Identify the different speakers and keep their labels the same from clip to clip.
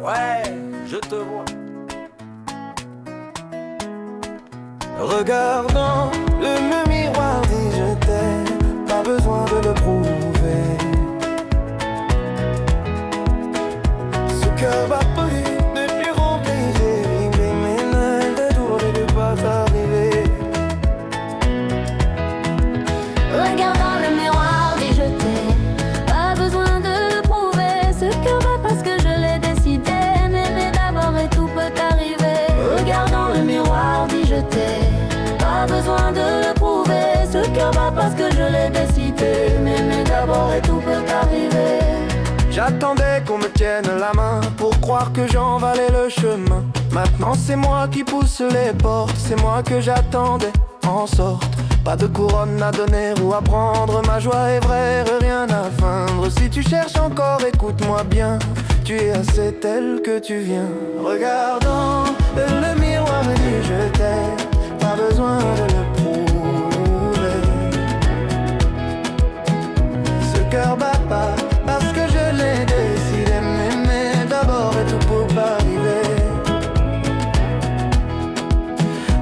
Speaker 1: Ouais, je te vois. Regardant le miroir, dis je t'aime, pas besoin de le prouver. Ce cœur battu depuis rempli, j'ai vibré mes mains, t'es doué de pas t'arriver.
Speaker 2: Regardant le miroir, dis je t'aime, pas besoin de le prouver. Ce cœur bat parce que je l'ai décidé, m'aimer d'abord et tout peut arriver. Regardant le miroir, dis je t'aime, pas besoin de le prouver. Ce cœur bat parce que je l'ai décidé, m'aimer d'abord et tout peut arriver.
Speaker 1: J'attendais qu'on me tienne la main pour croire que j'en valais le chemin. Maintenant c'est moi qui pousse les portes, c'est moi que j'attendais en sorte. Pas de couronne à donner ou à prendre, ma joie est vraie, rien à feindre. Si tu cherches encore, écoute-moi bien, tu es assez tel que tu viens. Regardant le miroir et dis je t'aime, pas besoin de le prouver. Ce cœur bat pas parce que je l'ai décidé, m'aimer d'abord et tout peut arriver.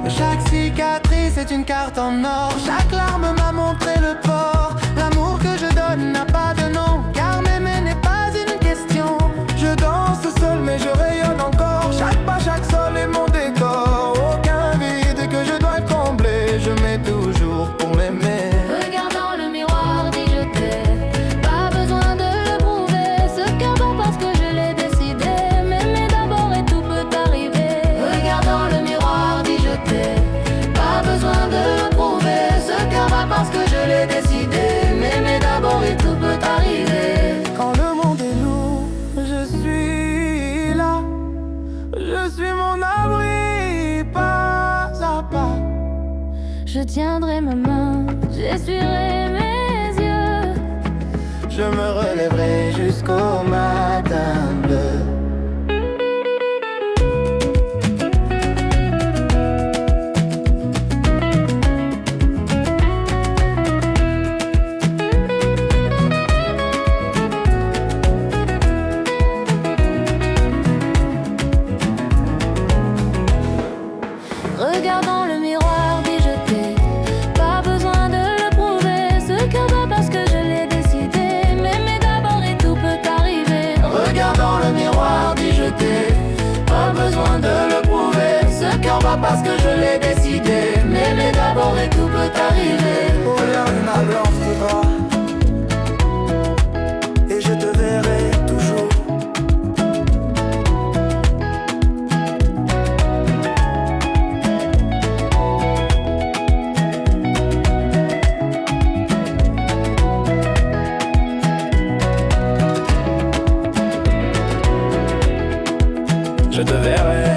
Speaker 1: Chaque cicatrice est une carte en or, chaque larme m'a montré le port. L'amour que je donne n'a pas de nom, car m'aimer n'est pas une question. Je danse seul mais je rayonne encore, chaque pas, chaque sol est mon décor. Aucun vide que je dois combler, je mets toujours pour l'aimer.
Speaker 2: Regardant le miroir, dis je t'aime, pas besoin de le prouver. Ce cœur bat parce que je l'ai décidé, m'aimer d'abord et tout peut arriver. Regardant le miroir, dis je t'aime, pas besoin de le prouver. Ce cœur bat parce que je l'ai décidé, m'aimer d'abord et tout peut arriver.
Speaker 1: Quand le monde est lourd, je suis là, je suis mon abri, pas à pas.
Speaker 2: Je tiendrai ma main, j'essuierai mes yeux.
Speaker 1: Je me relèverai jusqu'au matin bleu.
Speaker 2: Regardant le miroir, dis je t'aime, pas besoin de le prouver. Ce cœur bat parce que je l'ai décidé, m'aimer d'abord et tout peut arriver.
Speaker 1: Regardant le miroir, dis je t'aime, pas besoin de le prouver. Ce cœur bat parce que je l'ai décidé, m'aimer d'abord et tout peut arriver. Regarde ma blanche tes bras, et je te verrai toujours. Je te verrai.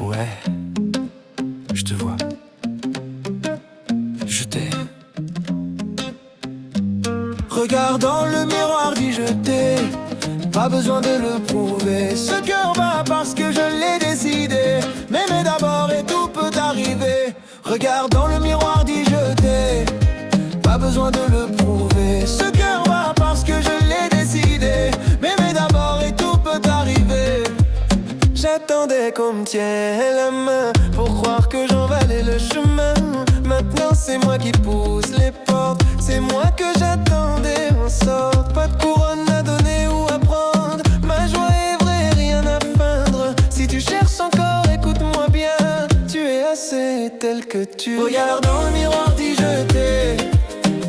Speaker 1: Ouais, je te vois. Je t'aime. Regarde dans le miroir, dis je t'aime, pas besoin de le prouver. Ce cœur bat parce que je l'ai décidé, m'aimer d'abord et tout peut arriver. Regarde dans le miroir, dis je t'aime, pas besoin de le prouver. Ce cœur bat parce que je l'ai décidé, m'aimer d'abord et tout peut arriver. J'attendais qu'on me tienne la main pour croire que j'en valais le chemin. Maintenant c'est moi qui pousse les portes, c'est moi que j'attendais en sorte. Pas de couronne à donner ou à prendre, ma joie est vraie, rien à feindre. Si tu cherches encore, écoute-moi bien, tu es assez tel que tu es. Regarde dans le miroir, dis je t'aime,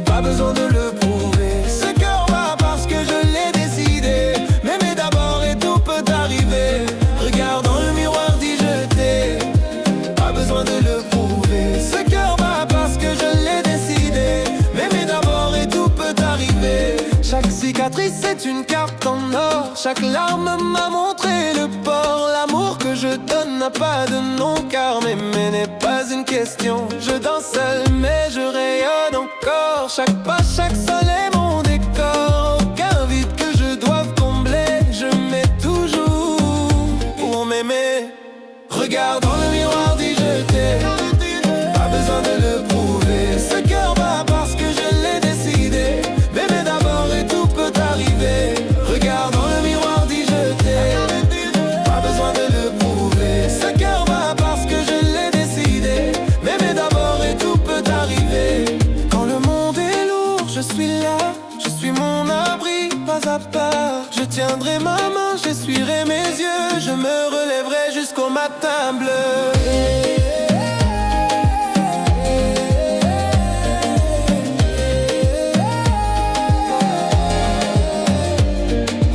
Speaker 1: pas besoin de le prouver. Ce cœur bat parce que je l'ai décidé, m'aimer d'abord et tout peut arriver. Regarde dans le miroir, dis je t'aime, pas besoin de le prouver. Ce cœur bat parce que je l'ai décidé, m'aimer d'abord et tout peut arriver. Chaque cicatrice est une carte en or, chaque larme m'a montré le port. L'amour que je donne n'a pas de nom, car m'aimer n'est pas une question. Je danse seul mais je rayonne encore, chaque pas, chaque sol est mon décor. Aucun vide que je doive combler, je mets tout je suis là, je suis mon abri, pas à pas. Je tiendrai ma main, j'essuierai mes yeux, je me relèverai jusqu'au matin bleu.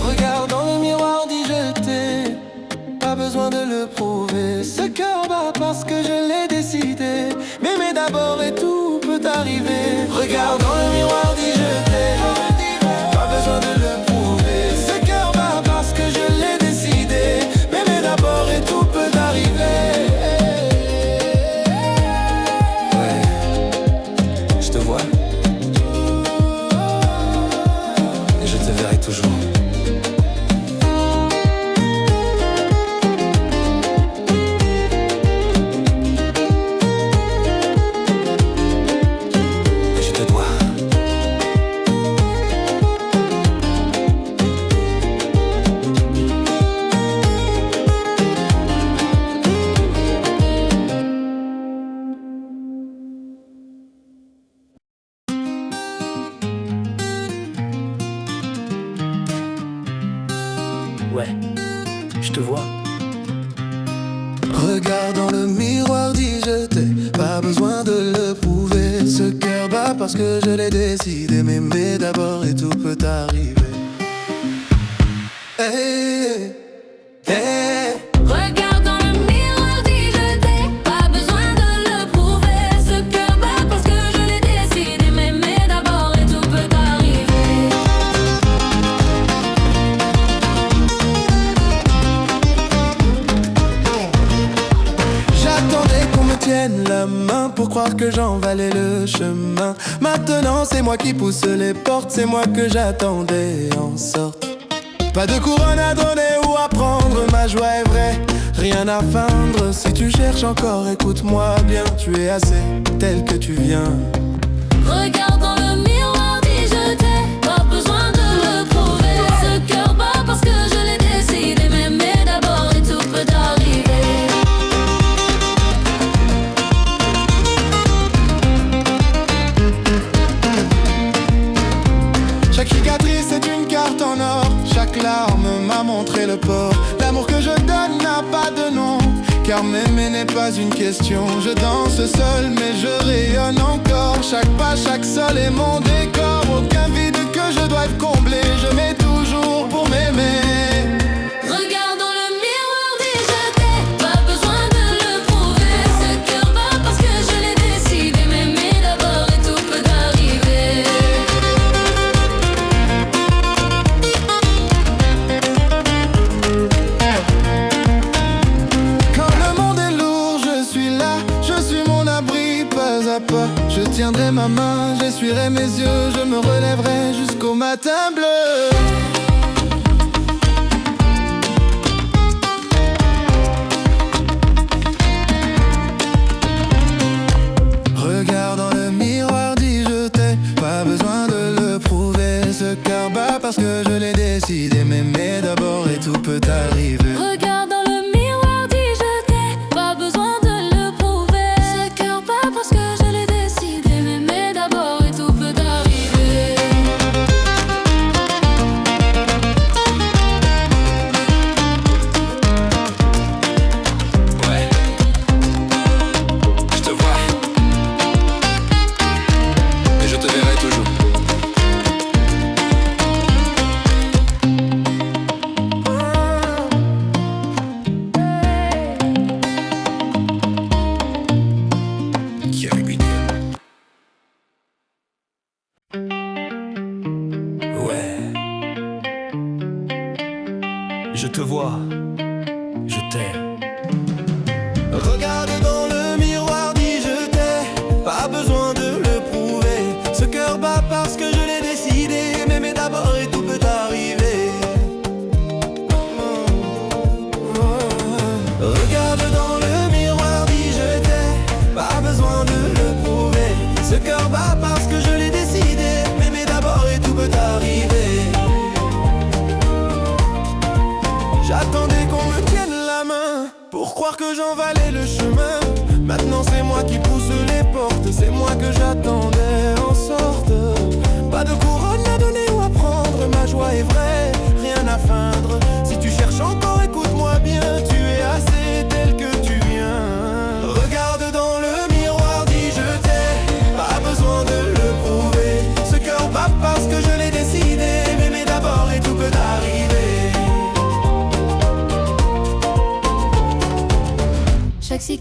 Speaker 1: Regarde dans le miroir, dis je t'aime, pas besoin de le prouver. Ce cœur bat parce que je l'ai décidé, m'aimer d'abord et tout peut arriver. Regarde dans le miroir, dis je t'aime, pas besoin de le prouver. Ce cœur bat parce que je l'ai décidé, m'aimer d'abord et tout peut arriver. Ouais, je te vois et je te verrai toujours.
Speaker 3: Ouais, je te vois.
Speaker 1: Regarde dans le miroir, dis je t'aime, pas besoin de le prouver. Ce cœur bat parce que je l'ai décidé, m'aimer d'abord et tout peut arriver. Hey, hey.
Speaker 2: Regarde dans le miroir, dis je t'aime, pas besoin de le prouver. Ce cœur bat parce que je l'ai décidé, m'aimer d'abord et tout peut arriver.
Speaker 1: J'attendais qu'on me tienne la main pour croire que j'en valais le chemin. Maintenant c'est moi qui pousse les portes, c'est moi que j'attendais en sorte. Pas de couronne à donner ou à prendre, ma joie est vraie, rien à feindre. Si tu cherches encore, écoute-moi bien, tu es assez tel que tu viens.
Speaker 2: Regarde dans le miroir, dis je t'aime, pas besoin de le prouver. Ce cœur bat parce que je l'ai décidé, m'aimer d'abord et tout peut arriver.
Speaker 1: Chaque cicatrice est une carte en or, chaque larme m'a montré le port. L'amour que je donne n'a pas de nom, car m'aimer n'est pas une question. Je danse seul mais je rayonne encore. Chaque pas, chaque sol est mon décor. Aucun vide que je doive combler, je mets toujours pour m'aimer.
Speaker 2: Regarde dans le miroir, dis je t'aime, pas besoin de le prouver. Ce cœur bat parce que je l'ai décidé, m'aimer d'abord et tout peut arriver.
Speaker 1: Quand le monde est lourd, je suis là, je suis mon abri, pas à pas. Je tiendrai ma main, j'essuierai mes yeux, je me relèverai jusqu'au matin bleu. Regarde dans le miroir, dis je t'aime, pas besoin de le prouver. Ce cœur bat parce que je l'ai décidé, m'aimer d'abord et tout peut arriver.
Speaker 2: Regarde dans le miroir, dis je t'aime, pas besoin de le prouver. Ce cœur bat parce que je l'ai décidé, m'aimer d'abord et tout peut arriver.
Speaker 3: Ouais, je te vois et je te verrai toujours. Ouais, je te vois, je t'aime.
Speaker 1: Regarde dans le miroir, dis je t'aime, pas besoin de le prouver. Ce cœur bat parce que je l'ai décidé, m'aimer d'abord et tout peut arriver. Regarde dans le miroir, dis je t'aime, pas besoin de le prouver. Ce cœur bat parce que je l'ai décidé, m'aimer d'abord et tout peut arriver. J'attendais qu'on me tienne la main pour croire que j'en valais le chemin. Maintenant c'est moi qui pousse les portes, c'est moi que j'attendais en sorte. Pas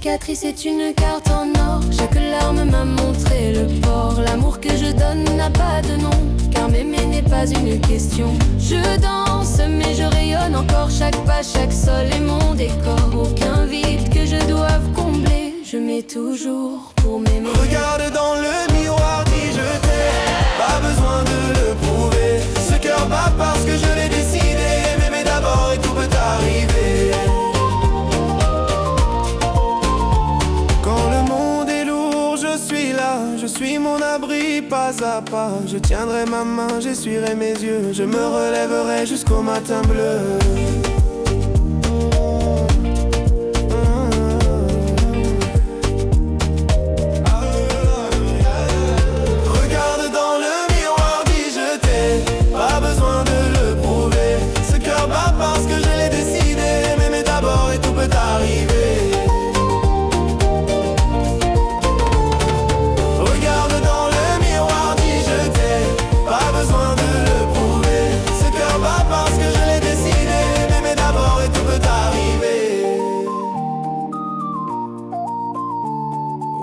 Speaker 2: cicatrice est une carte en or. Chaque larme m'a montré le port. L'amour que je donne n'a pas de nom, car m'aimer n'est pas une question. Je danse mais je rayonne encore. Chaque pas, chaque sol est mon décor. Aucun vide que je doive combler. Je mets toujours pour m'aimer.
Speaker 1: Regarde dans le miroir, dis je t'aime. Pas besoin de le prouver. Ce cœur bat parce que je l'ai décidé. M'aimer d'abord et tout peut arriver. Quand le monde est lourd, je suis là. Je suis mon abri pas à pas. Je tiendrai ma main, j'essuierai mes yeux. Je me relèverai jusqu'au matin bleu.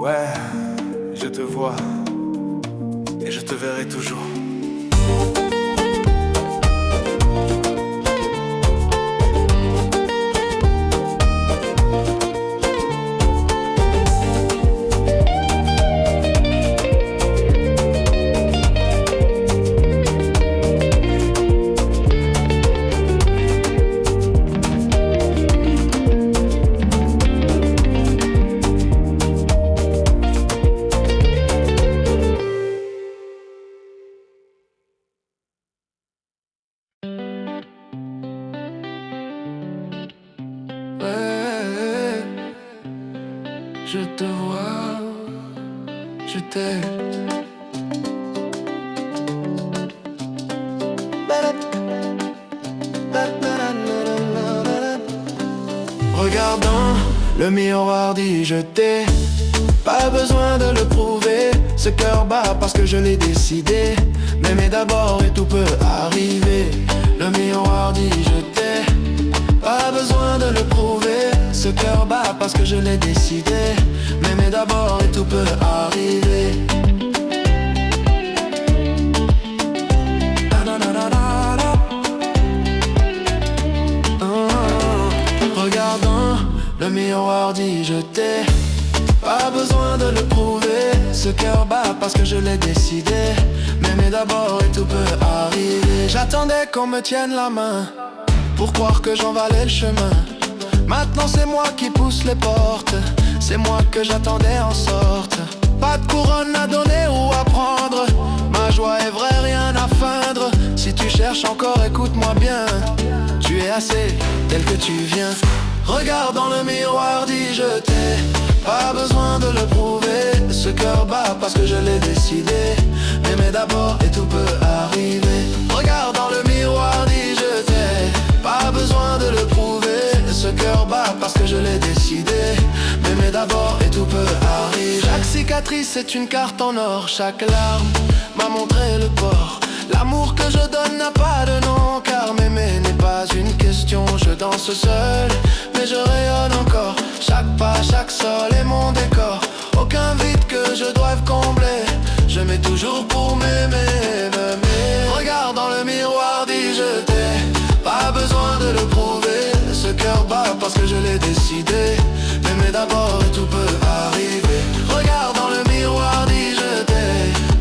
Speaker 1: Ouais, je te vois et je te verrai toujours. Je te vois, je t'aime. Regardant le miroir, dis je t'ai. Pas besoin de le prouver. Ce cœur bat parce que je l'ai décidé. M'aimer d'abord et tout peut arriver. Le miroir dit je t'ai. Pas besoin de le prouver. Ce cœur bat parce que je l'ai décidé. M'aimer d'abord et tout peut arriver. Regardant le miroir dit je t'ai. Pas besoin de le prouver. Ce cœur bat parce que je l'ai décidé. M'aimer d'abord et tout peut arriver. J'attendais qu'on me tienne la main pour croire que j'en valais le chemin. Maintenant c'est moi qui pousse les portes. C'est moi que j'attendais en sorte. Pas de couronne à donner ou à prendre. Ma joie est vraie, rien à feindre. Si tu cherches encore, écoute-moi bien. Tu es assez tel que tu viens. Regarde dans le miroir, dis je t'ai. Pas besoin de le prouver. Ce cœur bat parce que je l'ai décidé. M'aimer d'abord et tout peut arriver. Regarde dans le miroir, dis je t'ai. Pas besoin de le prouver. Ce cœur bat parce que je l'ai décidé. M'aimer d'abord et tout peut arriver. Chaque cicatrice est une carte en or. Chaque larme m'a montré le port. L'amour que je donne n'a pas de nom, car m'aimer n'est pas une question. Je danse seul, mais je rayonne encore. Chaque pas, chaque sol est mon décor. Aucun vide que je doive combler. Je mets toujours pour m'aimer. Regarde dans le miroir, dis je t'ai. Pas besoin de le prouver. Ce cœur bat parce que je l'ai décidé. M'aimer d'abord et tout peut arriver. Regarde dans le miroir, dis je t'ai.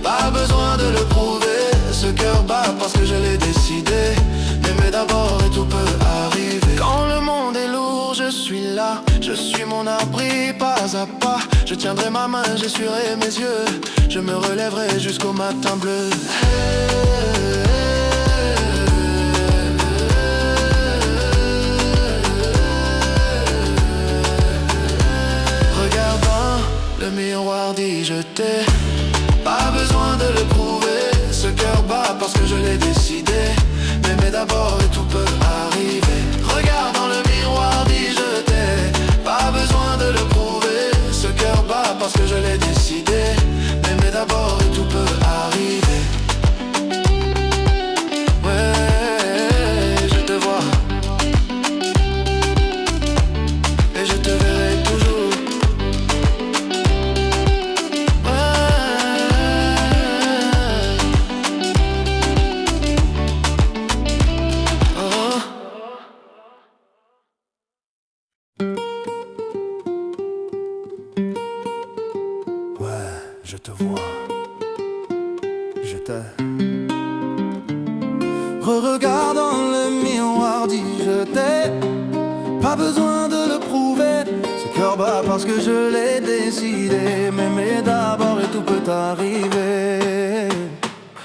Speaker 1: Pas besoin de le prouver. Ce cœur bat parce que je l'ai décidé. M'aimer d'abord et tout peut arriver. Quand le monde est lourd, je suis là. Je suis mon abri pas à pas. Je tiendrai ma main, j'essuierai mes yeux. Je me relèverai jusqu'au matin bleu. Regardant le miroir dit je t'ai. Pas besoin de le prouver. Ce cœur bat parce que je l'ai décidé. M'aimer d'abord et tout peut arriver. Regarde dans le miroir, dis je t'ai. Pas besoin de le prouver. Ce cœur bat parce que je l'ai décidé. M'aimer d'abord et tout peut arriver. Ouais, je te vois et je te verrai toujours. te vois, je t'aime. Regarde dans le miroir, dis je t'aime. Pas besoin de le prouver, ce cœur bat parce que je l'ai décidé. M'aimer d'abord et tout peut arriver.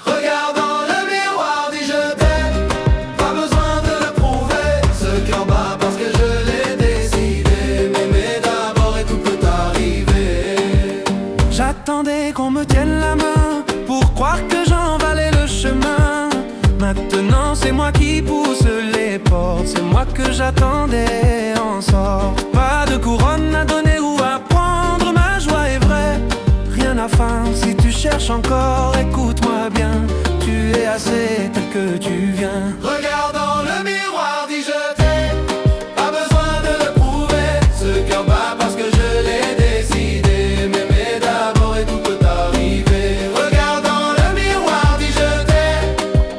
Speaker 1: Regarde dans le miroir, dis je t'aime. Pas besoin de le prouver, ce cœur bat parce que je l'ai décidé. M'aimer d'abord et tout peut arriver. J'attendais qu'on me tienne la main pour croire que j'en valais le chemin. Maintenant c'est moi qui pousse les portes, c'est moi que j'attendais en sort. Pas de couronne à donner ou à prendre, ma joie est vraie, rien à fin. Si tu cherches encore, écoute-moi bien, tu es assez tel que tu viens. Regarde dans le miroir, dis je t'aime. Pas besoin de le prouver, ce cœur bat parce que je l'ai décidé. M'aimer d'abord et tout peut arriver. Regarde dans le miroir, dis je t'aime.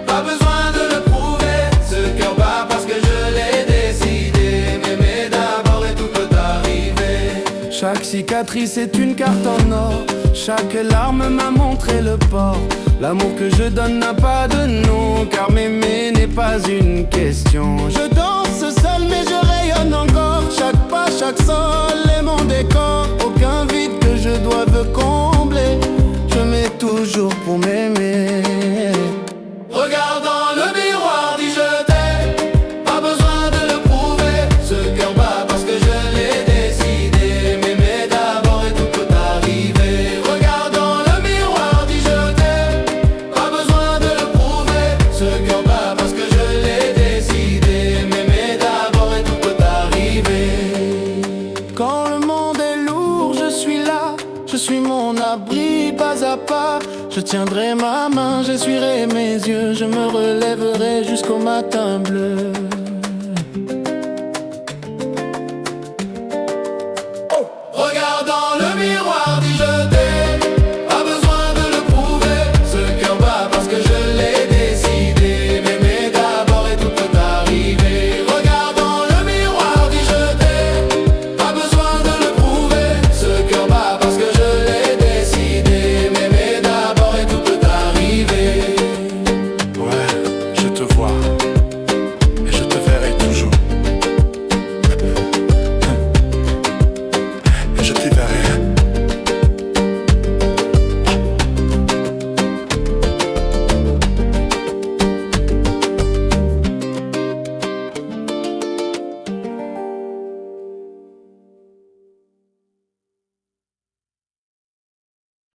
Speaker 1: Pas besoin de le prouver, ce cœur bat parce que je l'ai décidé. M'aimer d'abord et tout peut arriver. Chaque cicatrice est une carte en or, chaque larme m'a montré le port. L'amour que je donne n'a pas de nom, car m'aimer n'est pas une question. Je danse seul mais je rayonne encore. Chaque pas, chaque sol est mon décor. Aucun vide que je doive combler, je mets toujours pour m'aimer. Regarde dans le miroir, dis je t'aime. Pas besoin de le prouver, ce cœur bat parce que je l'ai décidé. M'aimer d'abord et tout peut arriver. Regarde dans le miroir, dis je t'aime. Pas besoin de le prouver, ce cœur bat parce que je l'ai décidé. M'aimer d'abord et tout peut arriver. Quand le monde est lourd, je suis là, je suis mon abri pas à pas. Je tiendrai ma main, j'essuierai mes yeux, je me relèverai jusqu'au matin bleu.